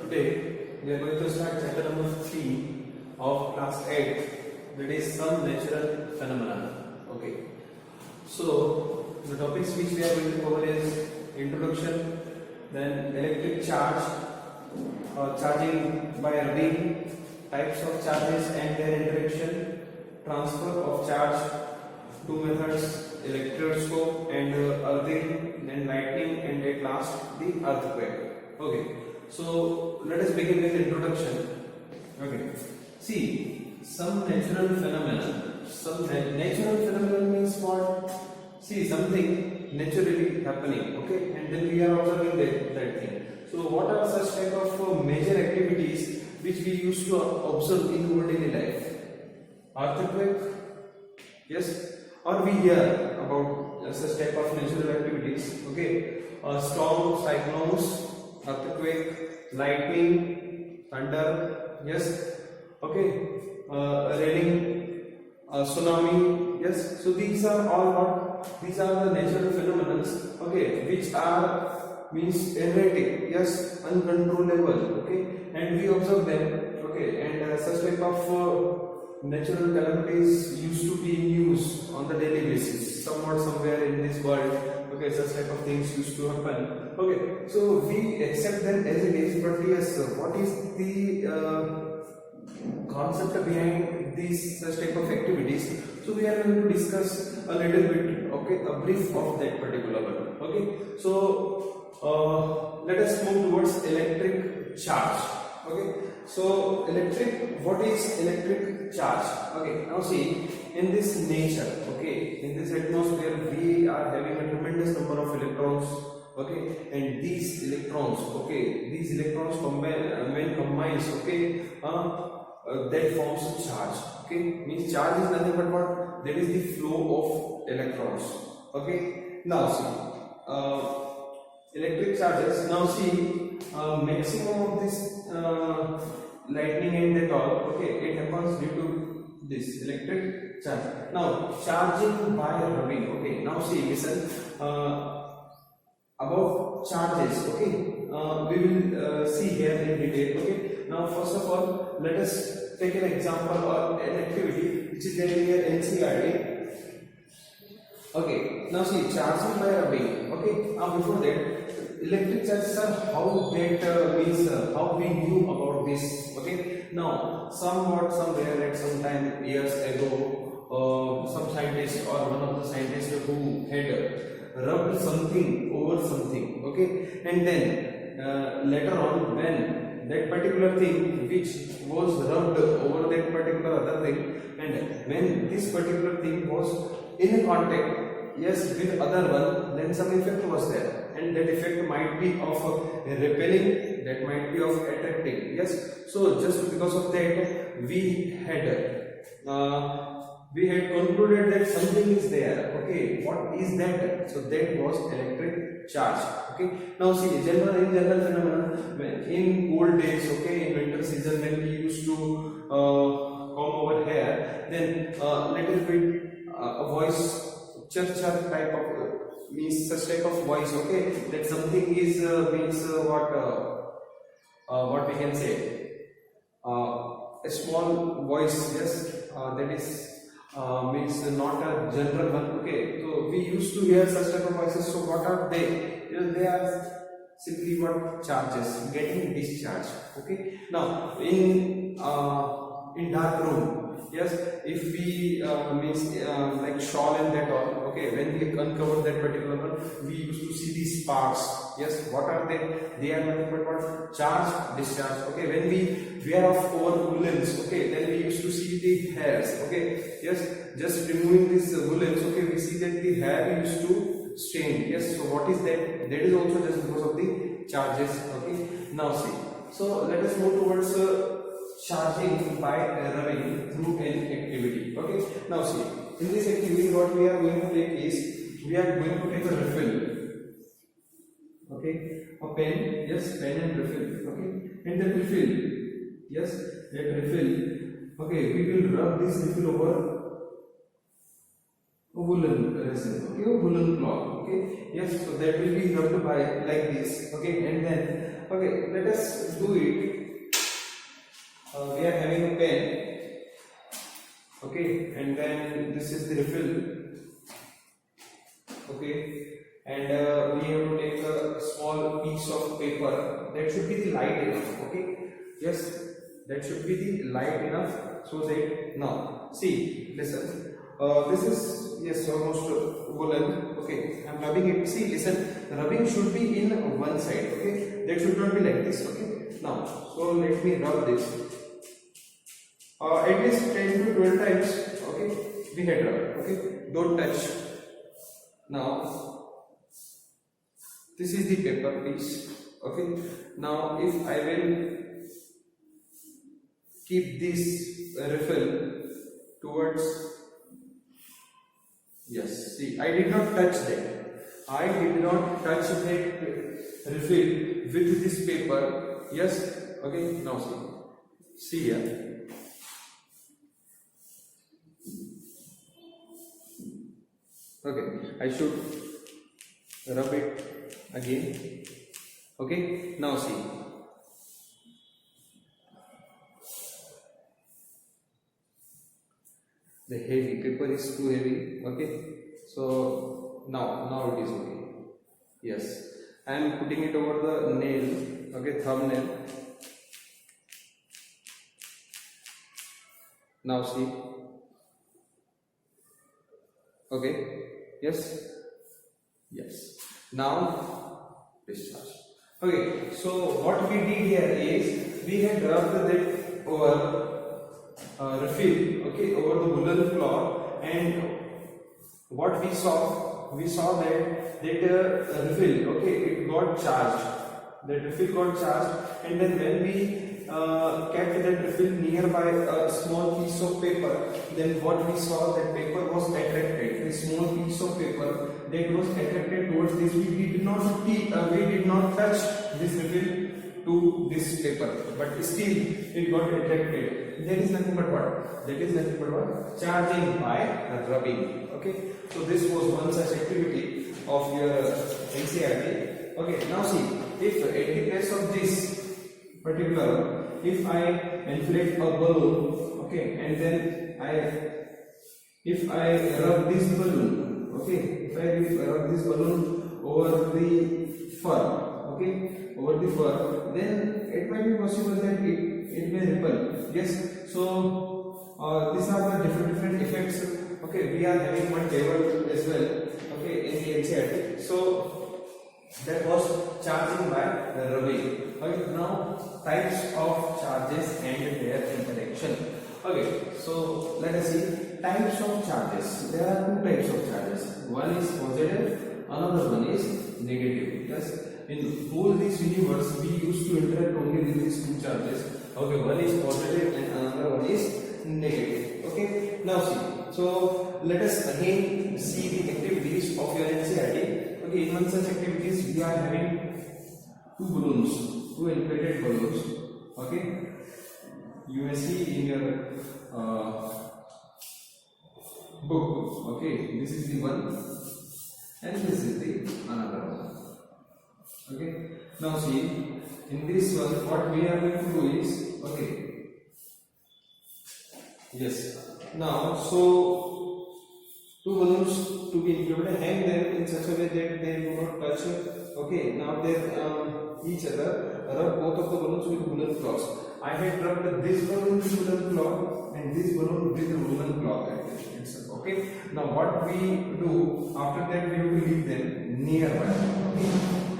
Today we are going to start chapter number 3 of class 8, that is some natural phenomena. Okay. So the topics which we are going to cover is introduction, then electric charge, charging by rubbing, types of charges and their interaction, transfer of charge, two methods, electroscope and earthing, then lightning, and at last the earthquake. Okay, so let us begin with introduction. Okay, see, some natural phenomena. Some natural phenomenon means what? See, something naturally happening. Okay, and then we are observing that thing. So what are such type of major activities which we used to observe in our daily life? Earthquake, yes, or we hear about such type of natural activities. Okay, storm, cyclones, earthquake, lightning, thunder, yes, okay, raining, tsunami, yes. So these are all what? These are the natural phenomena, okay, which are means erratic, yes, uncontrollable, okay, and we observe them, okay, and such type of natural calamities used to be in use on the daily basis, somewhere in this world. Okay, such type of things used to happen. Okay, so we accept them as it is, but yes, what is the concept behind these such type of activities? So we are going to discuss a little bit, okay, a brief of that particular one. Okay, so let us move towards electric charge. Okay, so what is electric charge? Okay, now see, in this nature, okay, in this atmosphere, we are having a tremendous number of electrons. Okay, and these electrons, okay, when combined, okay, that forms charge. Okay, means charge is nothing but what? That is the flow of electrons. Okay, now see, electric charges. Now see, maximum of this lightning and that all, okay, it happens due to this electric charge. Now charging by rubbing. Okay, now see, listen, about charges. Okay, we will see here in detail. Okay, now first of all, let us take an example or an activity which is there in your NCERT. Okay, now see, charging by rubbing. Okay, now before that, electric charges are how that means how we knew about this. Okay, now somewhere at some time years ago, some scientist or one of the scientists who had rubbed something over something. Okay, and then later on, when that particular thing which was rubbed over that particular other thing, and when this particular thing was in contact, yes, with other one, then some effect was there, and that effect might be of repelling, that might be of attracting, yes. So just because of that, we had concluded that something is there. Okay, what is that? So that was electric charge. Okay, now see, in general phenomenon, in old days, okay, in winter season, when we used to come over here, then little bit a voice chirp type of means such type of voice, okay, that something is means what we can say, a small voice, yes, that is means not a general one. Okay, so we used to hear such type of voices. So what are they? You know, they are simply what? Charges getting discharged. Okay, now in dark room, yes, if we means like shawl and that all, okay, when we uncover that particular one, we used to see these sparks. Yes, what are they? They are nothing but what? Charge, discharge. Okay, when we wear off over woolens, okay, then we used to see the hairs. Okay, yes, just removing these woolens, okay, we see that the hair used to stain. Yes, so what is that? That is also just because of the charges. Okay, now see, so let us move towards charging by rubbing through an activity. Okay, now see, in this activity what we are going to take is, we are going to take a refill. Okay, a pen, yes, pen and refill. Okay, and the refill, yes, that refill, okay, we will rub this refill over a wool. woolen resin, okay, or woolen cloth, okay. Yes, so that will be rubbed by like this, okay. And then, okay, let us do it. We are having a pen, okay, and then this is the refill, okay, and we have to take a small piece of paper that should be the light enough, okay. Yes, that should be the light enough, so that now see, listen, this is, yes, almost woolen, okay. I'm rubbing it. See, listen, rubbing should be in one side, okay, that should not be like this, okay. Now, so let me rub this at least 10 to 12 times, okay. We had rub, okay, don't touch. Now this is the paper piece, okay. Now if I will keep this refill towards, yes, see, I did not touch that. I did not touch that refill with this paper. Yes, okay. Now see here. Okay, I should rub it again. Okay, now see. The heavy paper is too heavy, okay. So now it is okay. Yes, I am putting it over the nail, okay, thumbnail. Now see, okay. Yes, now discharge. Okay, so what we did here is we had rubbed that over refill, okay, over the woolen cloth, and what we saw that refill, okay, it got charged. That refill got charged, and then when we kept that refill nearby a small piece of paper, then what we saw, that paper was attracted. A small piece of paper that was attracted towards this. We did not touch this refill to this paper, but still it got attracted. That is nothing but what? Charging by rubbing. Okay, so this was one such activity of your NCERT. Okay, now see, if at the place of this particular, if I inflate a balloon, okay, and then if I rub this balloon, okay, if I rub this balloon over the fur, okay, then it might be possible that it may ripple. Yes, so these are the different effects. Okay, we are having one table as well, okay, in the NCERT. So that was charging by rubbing. Okay, now types of charges and their interaction. Okay, so let us see types of charges. There are two types of charges. One is positive, another one is negative. Yes, in all this universe we used to interact only with these two charges. Okay, one is positive and another one is negative. Okay, now see, so let us again see the activities of your NCERT. Okay, in one such activities we are having two inflated balloons. Okay, you may see in your book. Okay, this is the one and this is the another one. Okay, now see, in this one what we are going to do is, okay, yes, now so two balloons to be included, hang them in such a way that they do not touch. Okay, now they each other, rub both of the balloons with woolen cloths. I had rubbed this balloon with woolen cloth and this balloon with the woolen cloth itself. Okay, now what we do after that, we will leave them nearby. Okay?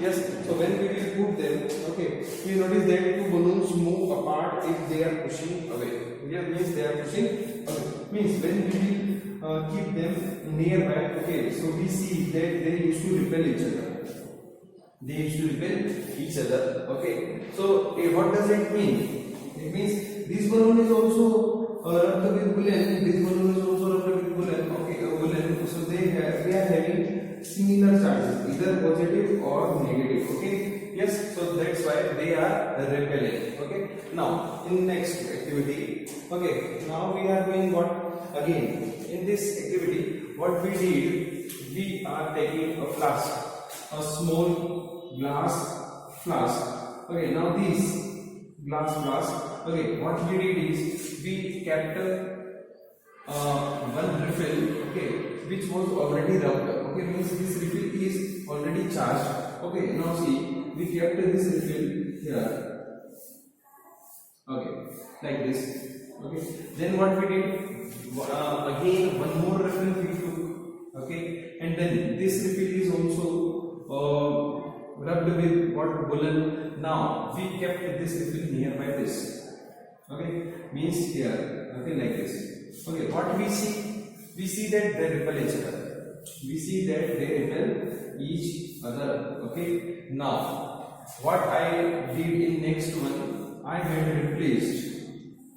Yes, so when we will put them, okay, we notice that two balloons move apart if they are pushing away. Here means they are pushing away. Means when we will keep them nearby, okay, so we see that they used to repel each other. Okay, so what does it mean? It means this balloon is also rubbed with woolen, this balloon is also rubbed with woolen. Okay, woolen. So we are having similar charges, either positive or negative. Okay, yes, so that's why they are repelling. Okay, now in next activity, okay, now we are doing what? Again in this activity what we did, we are taking a flask, a small glass flask. Okay, now this glass flask. Okay, what we did is we kept one refill. Okay, which was already rubbed. Okay, means this refill is already charged. Okay, now see, we kept this refill here. Okay, like this. Okay, then what we did, again one more refill we took. Okay, and then this refill is also rubbed with what, woolen. Now we kept this refill nearby this. Okay, means here. Okay, like this. Okay, what we see that they repel each other. We see that they repel each other. Okay, now what I did in next one, I had replaced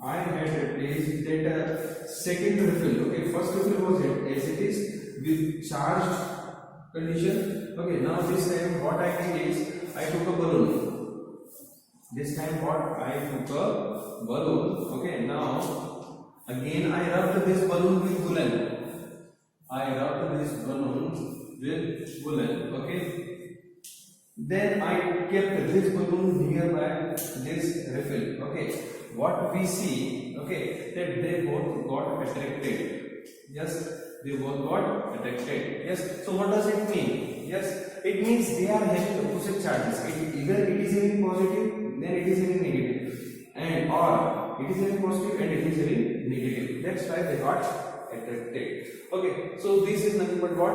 that second refill. Okay, first refill was as it is with charged condition. Okay, now this time what I did is I took a balloon. This time what I took a balloon. Okay, now again I rubbed this balloon with woolen. Okay, then I kept this balloon nearby this refill. Okay, what we see, okay, that they both got attracted. Yes, they both got attracted. Yes, so what does it mean? Yes, it means they are having opposite charges. Either it is having positive, then it is having negative, and or it is having positive and it is having negative. That's why they got attracted. Okay, so this is nothing but what?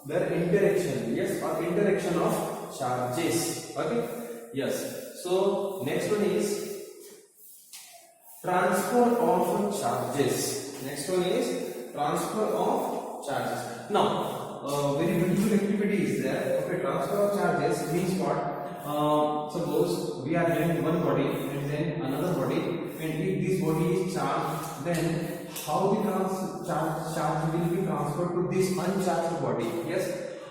Their interaction. Yes, or interaction of charges. Okay, yes. So next one is transfer of charges. Next one is transfer of charges. Now, very beautiful activity is there. Okay, transfer of charges means what? Suppose we are having one body and then another body, and if this body is charged, then how the charge will be transferred to this uncharged body? Yes.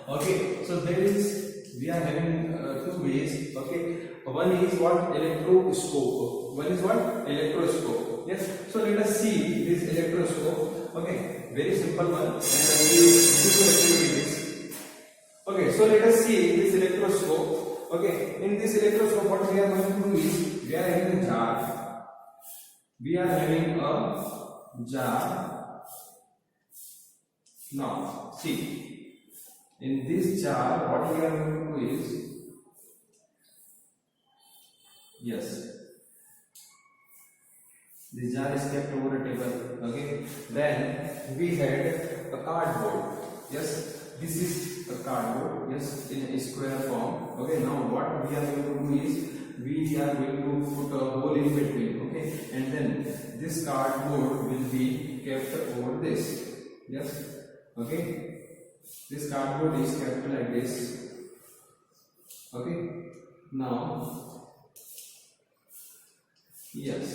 Okay. So there is, we are having two ways. Okay. One is what? Electroscope. One is what? Electroscope. Yes. So let us see this electroscope. Okay. Very simple one. And okay. So let us see this electroscope. Okay. In this electroscope, what we are going to do is we are having a jar. We are having a jar. Now see, in this jar what we are going to do is, yes, this jar is kept over a table. Okay, then we had a cardboard. Yes, this is a cardboard. Yes, in a square form. Okay, now what we are going to do is we are going to put a hole in between. Okay, and then this cardboard will be kept over this. Yes, okay, this cardboard is kept like this. Okay, now yes,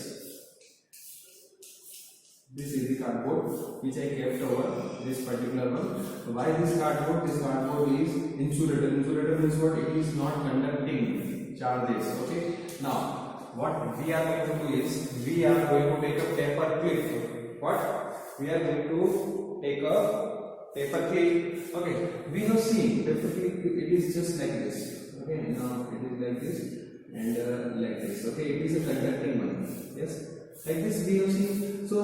this is the cardboard which I kept over this particular one. Why this cardboard? This cardboard is insulator. Insulator means what? It is not conducting charges. Okay, now what we are going to do is we are going to take a paper clip. What? We are going to take a paper clip. Okay, we have seen paper clip, it is just like this. Okay, now it is like this and like this. Okay, it is a conducting one. Yes, like this we have seen. So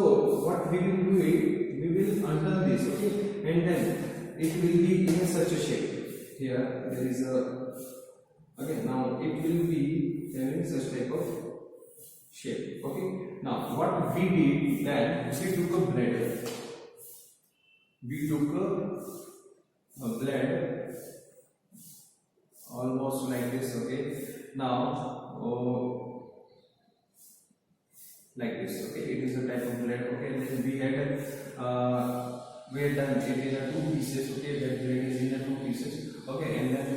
what we will do is we will unturn this. Okay, and then it will be in such a shape. Here there is a, okay, now it will be having such type of shape. Okay, now what we did, then we took a blade. We took a blade almost like this. Okay, now like this. Okay, it is a type of blade. Okay, then we had done it in a two pieces. Okay, that blade is in a two pieces. Okay, and then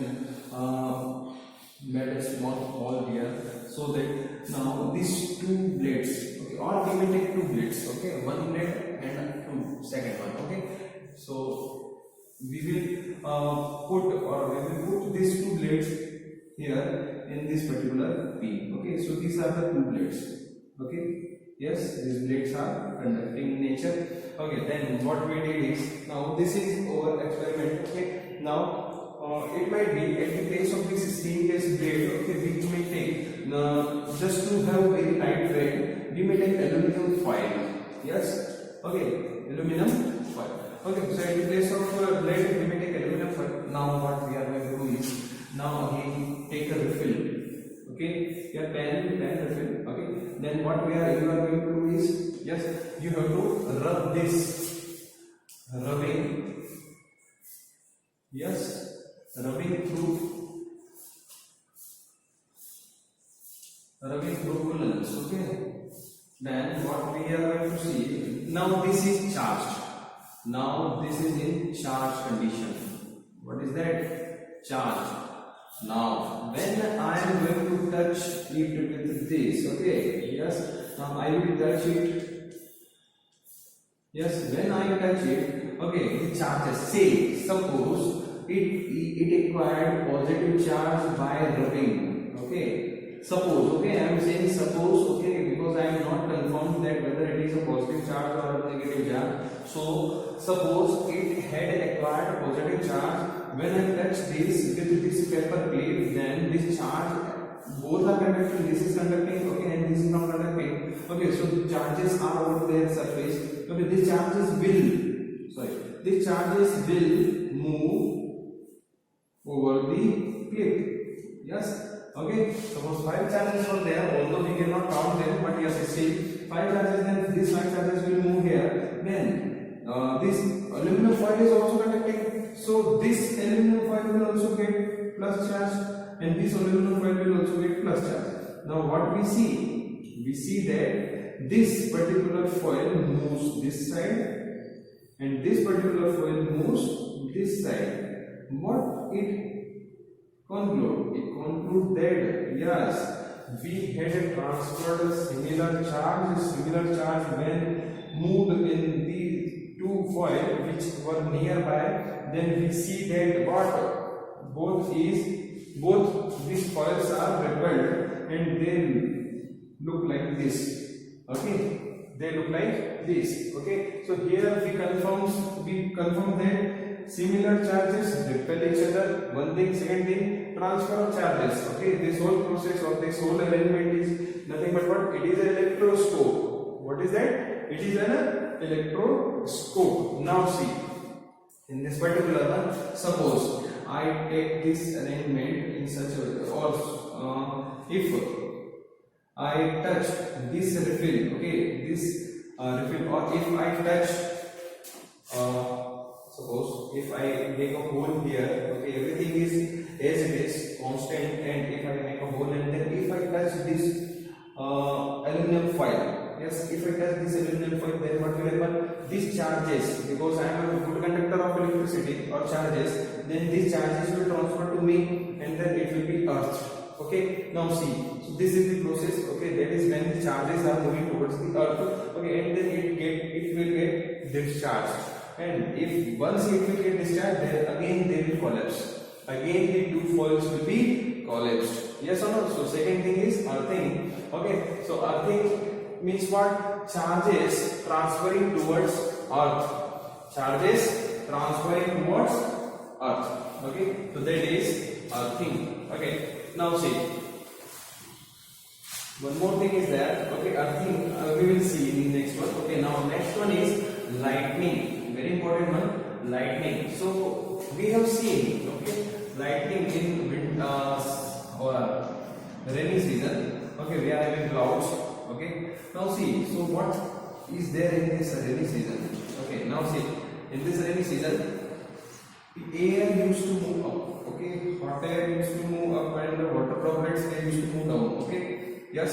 made a small hole here, so that now these two blades, okay, or we will take two blades. Okay, one blade and two second one. Okay, so we will put these two blades here in this particular pin. Okay, so these are the two blades. Okay, yes, these blades are conducting in nature. Okay, then what we did is, now this is our experiment. Okay, now it might be at the place of this stainless blade. Okay, we may take just to have very light thread, we may take aluminum foil. Yes, okay, aluminum foil. Okay, so at the place of blade, we may take aluminum foil. Now what we are going to do is, now again take a refill. Okay, your pen refill. Okay, then what you are going to do is, yes, you have to rub this, rubbing, yes, rubbing through coolants. Okay, then what we are going to see, now this is charged, now this is in charge condition. What is that? Charge. Now when I am going to touch it with this, okay, yes, now I will touch it. Yes, when I touch it, okay, the charges, say suppose it acquired positive charge by rubbing. Okay, suppose, okay, I am saying suppose, okay, because I am not confirmed that whether it is a positive charge or a negative charge. So suppose it had acquired positive charge. When I touch this with this paper plate, then this charge, both are conducting, this is conducting, okay, and this is not conducting. Okay, so the charges are over their surface. Okay, these charges will move over the plate. Yes, okay, suppose 5 charges are there, although we cannot count them, but yes, still 5 charges, then these 5 charges will move here. Then this aluminum foil is also conducting. So this aluminum foil will also get plus charge, and this aluminum foil will also get plus charge. Now what we see that this particular foil moves this side, and this particular foil moves this side. What it conclude? It conclude that yes, we had transferred a similar charge when moved in these two foil which were nearby. Then we see that what both these foils are repelled and they look like this. Okay, they look like this. Okay, so here we confirm that similar charges repel each other. One thing, second thing, transfer of charges. Okay, this whole process or this whole arrangement is nothing but what? It is an electroscope. What is that? It is an electroscope. Now see, in this particular one, suppose I take this arrangement in such a way, or if I touch this refill, okay, this refill, or if I touch, suppose if I make a hole here, okay, everything is as it is constant, and if I make a hole, and then if I touch this aluminum foil, yes, if I touch this aluminum foil, then what will happen? These charges, because I am a good conductor of electricity or charges, then these charges will transfer to me, and then it will be earth. Okay, now see, so this is the process. Okay, that is when the charges are moving towards the earth. Okay, and then it will get discharged, and if once it will get discharged, then again they will collapse. Again the two foils will be collapsed. Yes or no? So second thing is earthing. Okay, so earthing means what? Charges transferring towards earth. Charges transferring towards earth. Okay, so that is earthing. Okay, now see, one more thing is there. Okay, earthing we will see in the next one. Okay, now next one is lightning. Very important one, lightning. So we have seen, okay, lightning in or rainy season. Okay, we are having clouds. Okay, now see, so what is there in this rainy season? Okay, now see, in this rainy season, the air used to move up. Okay, hot air used to move up, and the water droplets they used to move down. Okay, yes.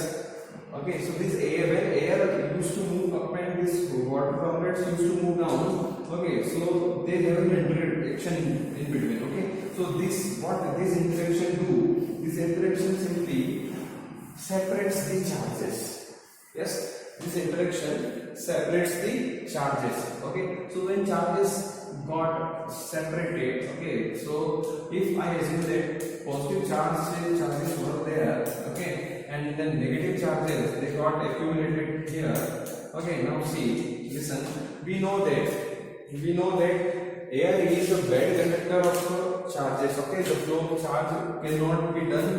Okay, so this air, when air used to move up and this water droplets used to move down. Okay, so they have an interaction in between. Okay, so this, what this interaction do? This interaction simply separates the charges. Yes, this interaction separates the charges. Okay, so when charges got separated, okay, so if I assume that positive charges were there, okay, and then negative charges they got accumulated here. Okay, now see, listen, we know that air is a bad conductor of charges. Okay, the flow of charge cannot be done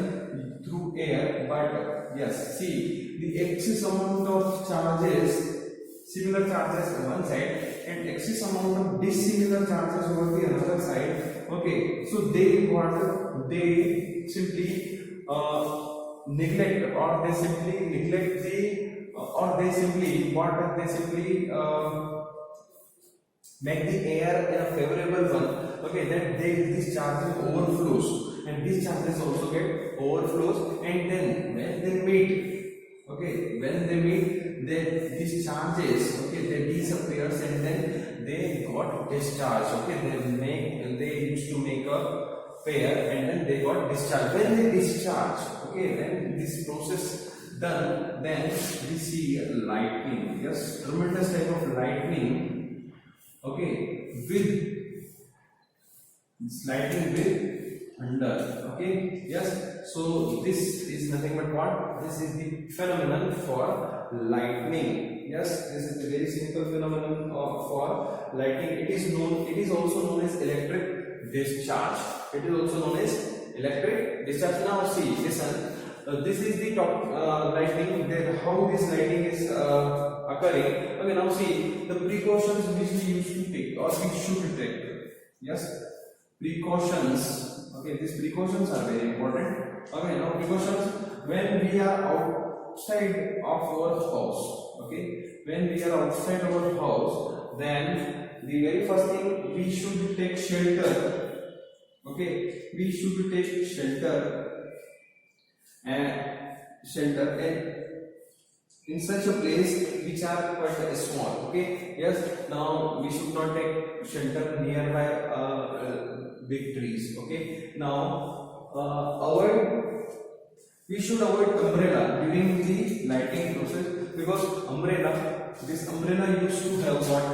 through air, but yes, see, the excess amount of charges, similar charges on one side and excess amount of dissimilar charges over the another side. Okay, so they simply neglect, or they simply neglect the or they simply make the air in a favorable one. Okay, that these charges overflows, and these charges also get overflows, and then when they meet, okay, then these charges, okay, they disappears and then they got discharged. Okay, they used to make a pair and then they got discharged. When they discharge, okay, when this process done, then we see lightning. Yes, tremendous type of lightning. Okay, with lightning with thunder. Okay, yes. So this is nothing but what? This is the phenomenon for lightning. Yes, this is a very simple phenomenon for lightning. It is also known as electric discharge. It is also known as electric discharge. Now see, listen. This is the top lightning. Then how this lightning is occurring? Okay, now see the precautions which we used to take or we should take. Yes, precautions. Okay, these precautions are very important. Okay, now precautions when we are outside of our house. Okay, when we are outside our house, then the very first thing we should take shelter. Okay, we should take shelter and in such a place which are quite small. Okay, yes. Now we should not take shelter nearby big trees. Okay, now we should avoid umbrella during the lighting process, because this umbrella used to have what?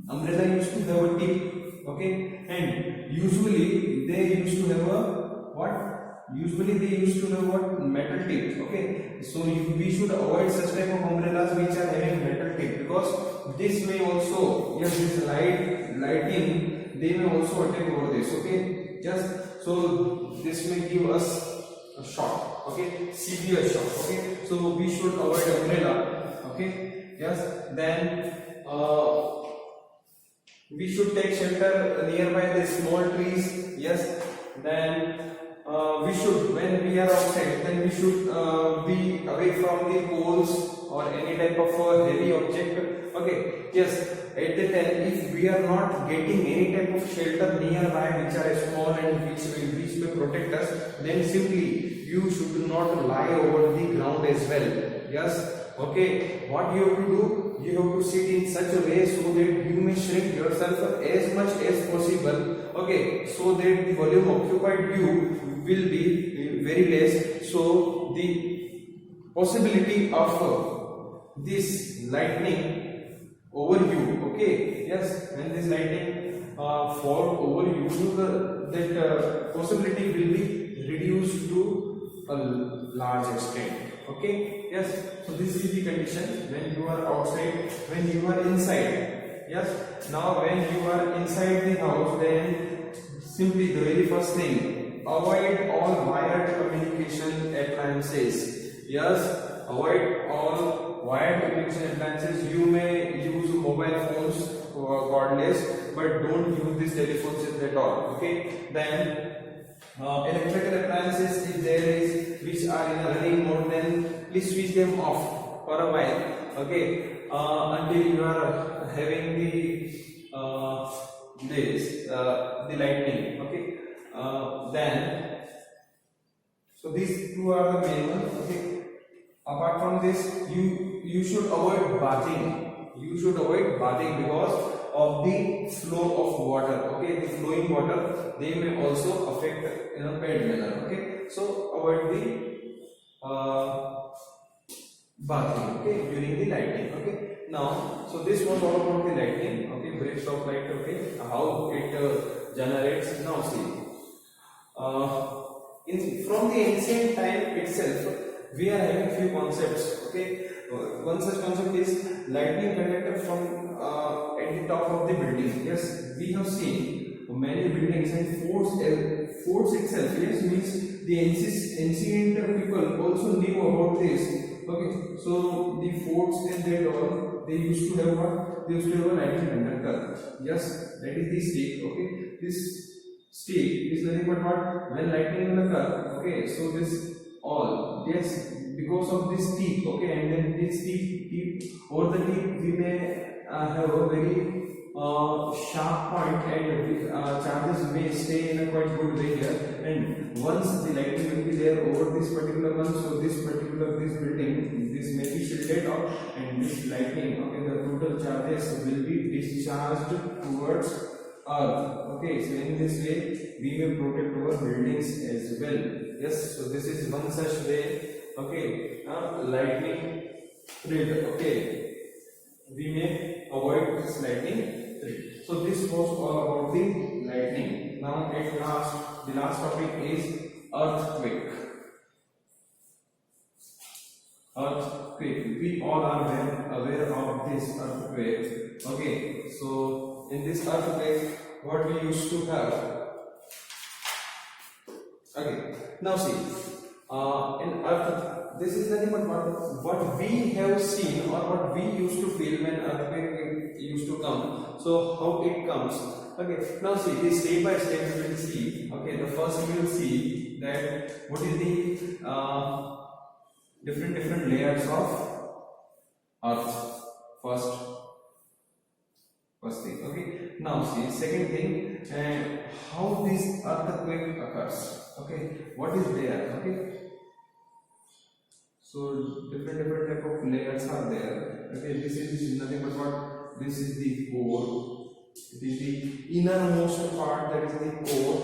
Umbrella used to have a tip. Okay, and usually they used to have a what? Usually they used to have what? Metal tips. Okay, so we should avoid such type of umbrellas which are having metal tip, because this may also, yes, this lighting they may also attack over this. Okay, just so this may give us a shock. Okay, severe shock. Okay, so we should avoid umbrella. Okay, yes, then we should take shelter nearby the small trees. Yes, then we should, when we are outside, then we should be away from the poles or any type of heavy object. Okay, yes, at the time if we are not getting any type of shelter nearby which are small and which may protect us, then simply you should not lie over the ground as well. Yes, okay, what you have to do, you have to sit in such a way so that you may shrink yourself as much as possible. Okay, so that the volume occupied you will be very less, so the possibility of this lightning over you, okay, yes, when this lightning fall over you, that possibility will be reduced to a large extent. Okay, yes, so this is the condition when you are outside. When you are inside, yes, now when you are inside the house, then simply the very first thing, avoid all wired communication appliances. Yes, avoid all wired communication appliances. You may use mobile phones cordless, but don't use these telephones at all. Okay, then electrical appliances, if there is which are in a running mode, then please switch them off for a while. Okay, until you are having the lightning. Okay, then so these two are the main ones. Okay, apart from this, you should avoid bathing. You should avoid bathing because of the flow of water. Okay, the flowing water, they may also affect in a bad manner. Okay, so avoid the bathing, okay, during the lightning. Okay, now so this was all about the lightning. Okay, breaks of light. Okay, how it generates. Now see, from the ancient time itself, we are having few concepts. Okay, one such concept is lightning conductor from at the top of the building. Yes, we have seen many buildings and forts itself. Yes, means the ancient people also knew about this. Okay, so the forts and that all, they used to have what? They used to have a lightning conductor. Yes, that is the stick. Okay, this stick is nothing but what? When lightning will occur. Okay, so this all, yes, because of this tip. Okay, and then this tip over the tip we may have a very sharp point, and charges may stay in a quite good way here. And once the lightning will be there over this particular one, so this building, this may be shielded off, and this lightning, okay, the total charges will be discharged towards earth. Okay, so in this way we may protect our buildings as well. Yes, so this is one such way. Okay, lightning threat. Okay, we may avoid this lightning threat. So this was all about the lightning. Now at last, the last topic is earthquake. Earthquake. We all are aware of this earthquake. Okay, so in this earthquake, what we used to have. Okay, now see, in earth, this is nothing but what we have seen or what we used to feel when earthquake used to come. So how it comes. Okay, now see, this step by step we will see. Okay, the first we will see that what is the different layers of earth. First thing. Okay, now see, second thing, how this earthquake occurs. Okay, what is there. Okay, so different type of layers are there. Okay, this is nothing but what? This is the core. It is the innermost part, that is the core.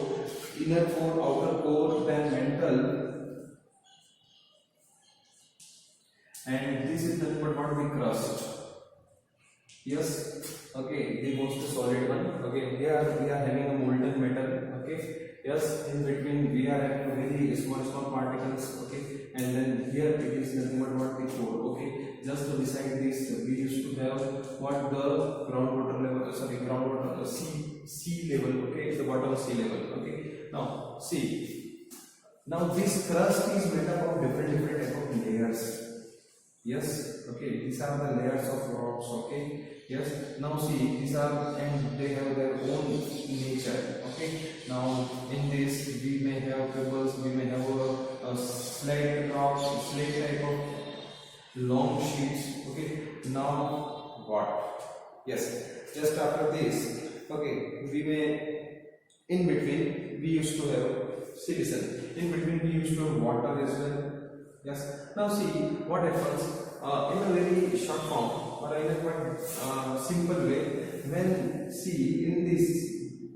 Inner core, outer core, then mantle, and this is nothing but what? The crust. Yes. Okay, the most solid one. Okay, here we are having a molten metal. Okay, yes, in between we are having very small particles. Okay, and then here it is nothing but what? The core. Okay, just beside this we used to have what? The groundwater level, groundwater, sea level. Okay, the bottom sea level. Okay, now see, now this crust is made up of different type of layers. Yes, okay, these are the layers of rocks. Okay, yes, now see, these are, and they have their own nature. Okay, now in this we may have pebbles, we may have a slate rocks, slate type of long sheets. Okay, now what? Yes, just after this, okay, we may, in between we used to have, see, listen, in between we used to have water as well. Yes, now see what happens in a very short form or in a quite simple way. When see in this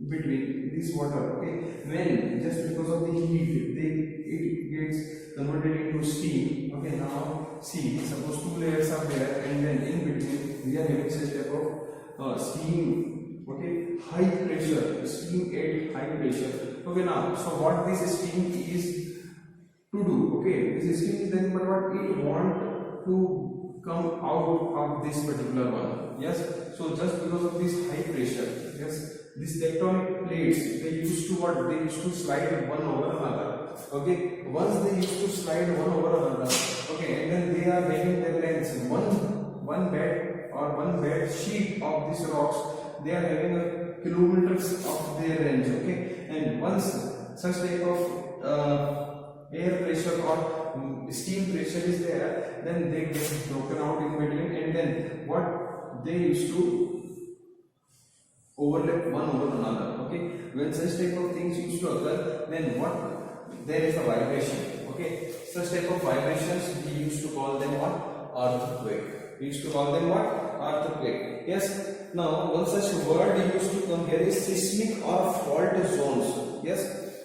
between this water, okay, when just because of the heat it gets converted into steam. Okay, now see, suppose two layers are there, and then in between we are having such type of steam. Okay, high pressure, steam at high pressure. Okay, now so what this steam is to do. Okay, this steam is then, but what it want to come out of this particular one. Yes, so just because of this high pressure, yes, these tectonic plates, they used to what? They used to slide one over another. Okay, once they used to slide one over another. Okay, and then they are having their lengths. One bed sheet of these rocks, they are having a kilometers of their range. Okay, and once such type of air pressure or steam pressure is there, then they get broken out in between, and then what? They used to overlap one over another. Okay, when such type of things used to occur, then what? There is a vibration. Okay, such type of vibrations we used to call them what? Earthquake. We used to call them what? Earthquake. Yes, now one such word used to come here is seismic or fault zones. Yes,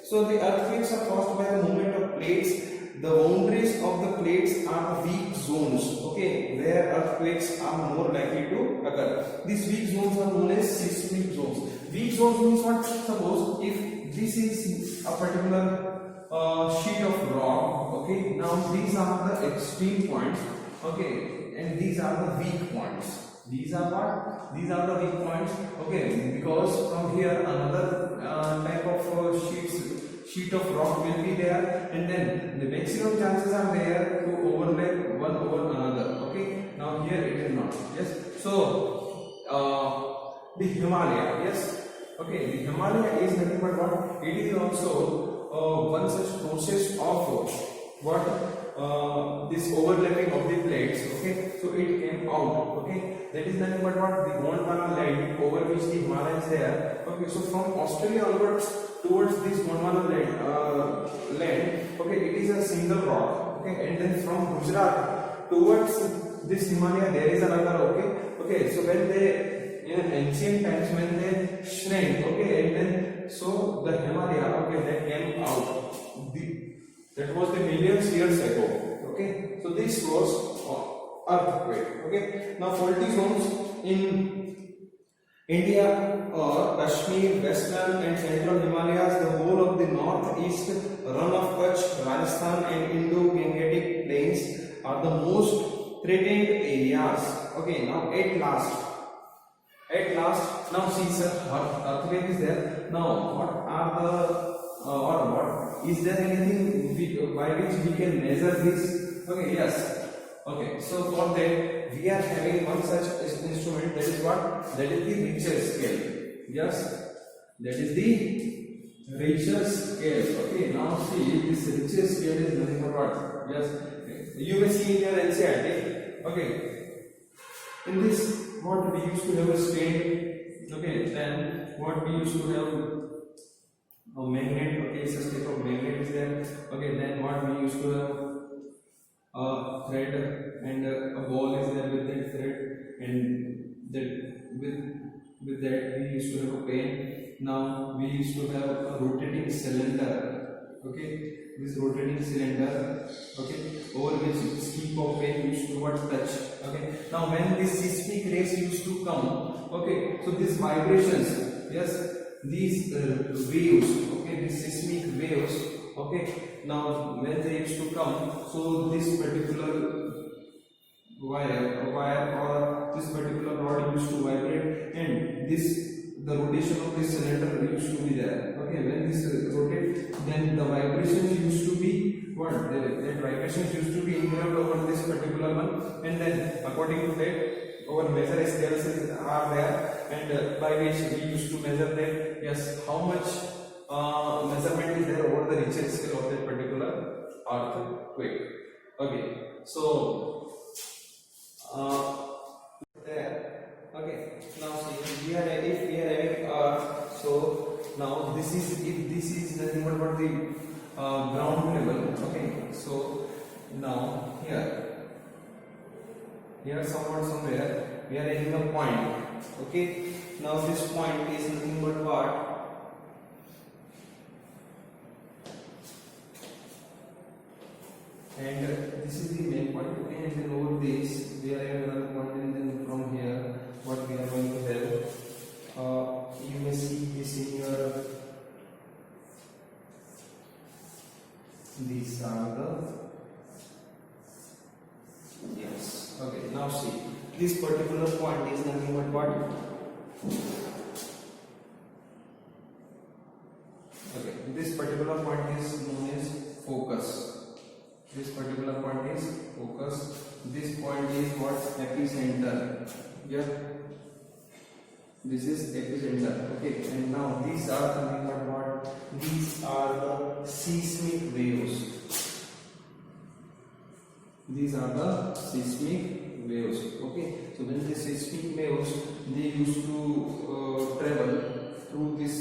so the earthquakes are caused by the movement of plates. The boundaries of the plates are weak zones. Okay, where earthquakes are more likely to occur. These weak zones are known as seismic zones. Weak zones means what? Suppose if this is a particular sheet of rock. Okay, now these are the extreme points. Okay, and these are the weak points. These are what? These are the weak points. Okay, because from here another type of sheet of rock will be there, and then the maximum chances are there to overlap one over another. Okay, now here it is not. Yes, so the Himalaya. Yes, okay, the Himalaya is nothing but what? It is also one such process of what this overlapping of the plates. Okay, so it came out. Okay, that is nothing but what? The Gondwana land over which the Himalaya is there. Okay, so from Australia onwards towards this Gondwana land, okay, it is a single rock. Okay, and then from Gujarat towards this Himalaya there is another. Okay, okay, so when they in ancient times when they shrank, okay, and then so the Himalaya, okay, that came out. That was the millions years ago. Okay, so this was earthquake. Okay, now faulty zones in India or Kashmir, Western and Central Himalayas, the whole of the northeast run of Kutch, Rajasthan and Indo-Gangetic plains are the most threatened areas. Okay, now at last, now see sir, earthquake is there. Now what are the what is there anything by which we can measure this? Okay, yes. Okay, so for that we are having one such instrument, that is what? That is the Richter scale. Yes, that is the Richter scale. Okay, now see this Richter scale is nothing but what? Yes, you may see in your NCERT. Okay, in this what we used to have a strain. Okay, then what we used to have a magnet. Okay, it's a state of magnet is there. Okay, then what we used to have a thread and a ball is there with that thread, and that with that we used to have a pen. Now we used to have a rotating cylinder. Okay, this rotating cylinder, okay, over which this tip of pen used to what? Touch. Okay, now when this seismic rays used to come, okay, so these vibrations, yes, these waves, okay, these seismic waves, okay, now when they used to come, so this particular wire or this particular rod used to vibrate, and the rotation of this cylinder used to be there. Okay, when this rotate, then the vibrations used to be what? The vibrations used to be involved over this particular one, and then according to that our measure scales are there, and by which we used to measure that, yes, how much measurement is there over the Richter scale of that particular earthquake. Okay, so there. Okay, now see, if we are having so now this is nothing but what? The ground level. Okay, so now here somewhere we are having a point. Okay, now this point is nothing but what? And this is the main point. Okay, and then over this we are having another point, and then from here what we are going to have, you may see this in your, these are the, yes. Okay, now see, this particular point is nothing but what? Okay, this particular point is known as focus. This particular point is focus. This point is what? Epicenter. Yeah, this is epicenter. Okay, and now these are nothing but what? These are the seismic waves. These are the seismic waves. Okay, so when the seismic waves, they used to travel through this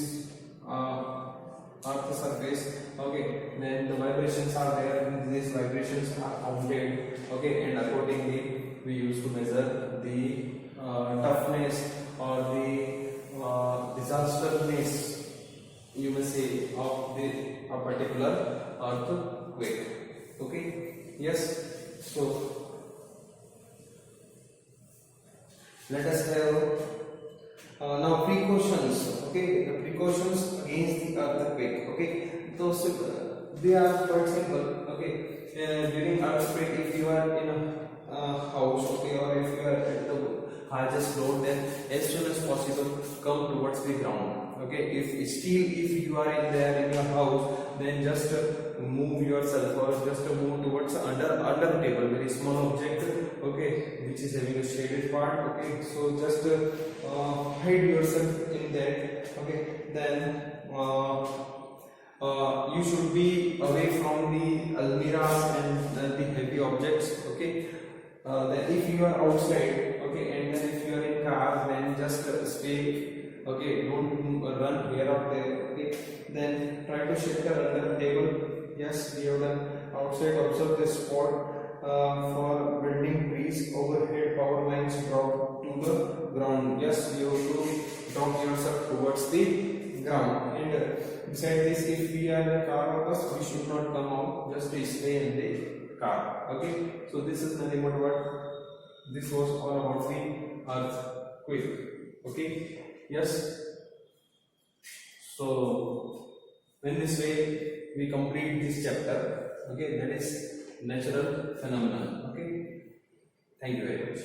earth surface. Okay, then the vibrations are there, and these vibrations are counted. Okay, and accordingly we used to measure the toughness or the disasterness, you may say, of a particular earthquake. Okay, yes. So let us have now precautions. Okay, the precautions against the earthquake. Okay, so they are quite simple. Okay, during earthquake, if you are in a house, okay, or if you are at the highest floor, then as soon as possible come towards the ground. Okay, if you are in there in your house, then just move yourself or just move towards under table, very small object, okay, which is having a shaded part. Okay, so just hide yourself in that. Okay, then you should be away from the almiras and the heavy objects. Okay, then if you are outside, okay, and then if you are in car, then just stay. Okay, don't run here or there. Okay, then try to shelter under the table. Yes, we have done. Outside, observe the spot for building trees, overhead power lines drop to the ground. Yes, you have to drop yourself towards the ground. And besides this, if we are in a car or bus, we should not come out, just stay in the car. Okay, so this is nothing but what this was all about the earthquake. Okay, yes. So in this way we complete this chapter. Okay, that is natural phenomenon. Okay, thank you very much.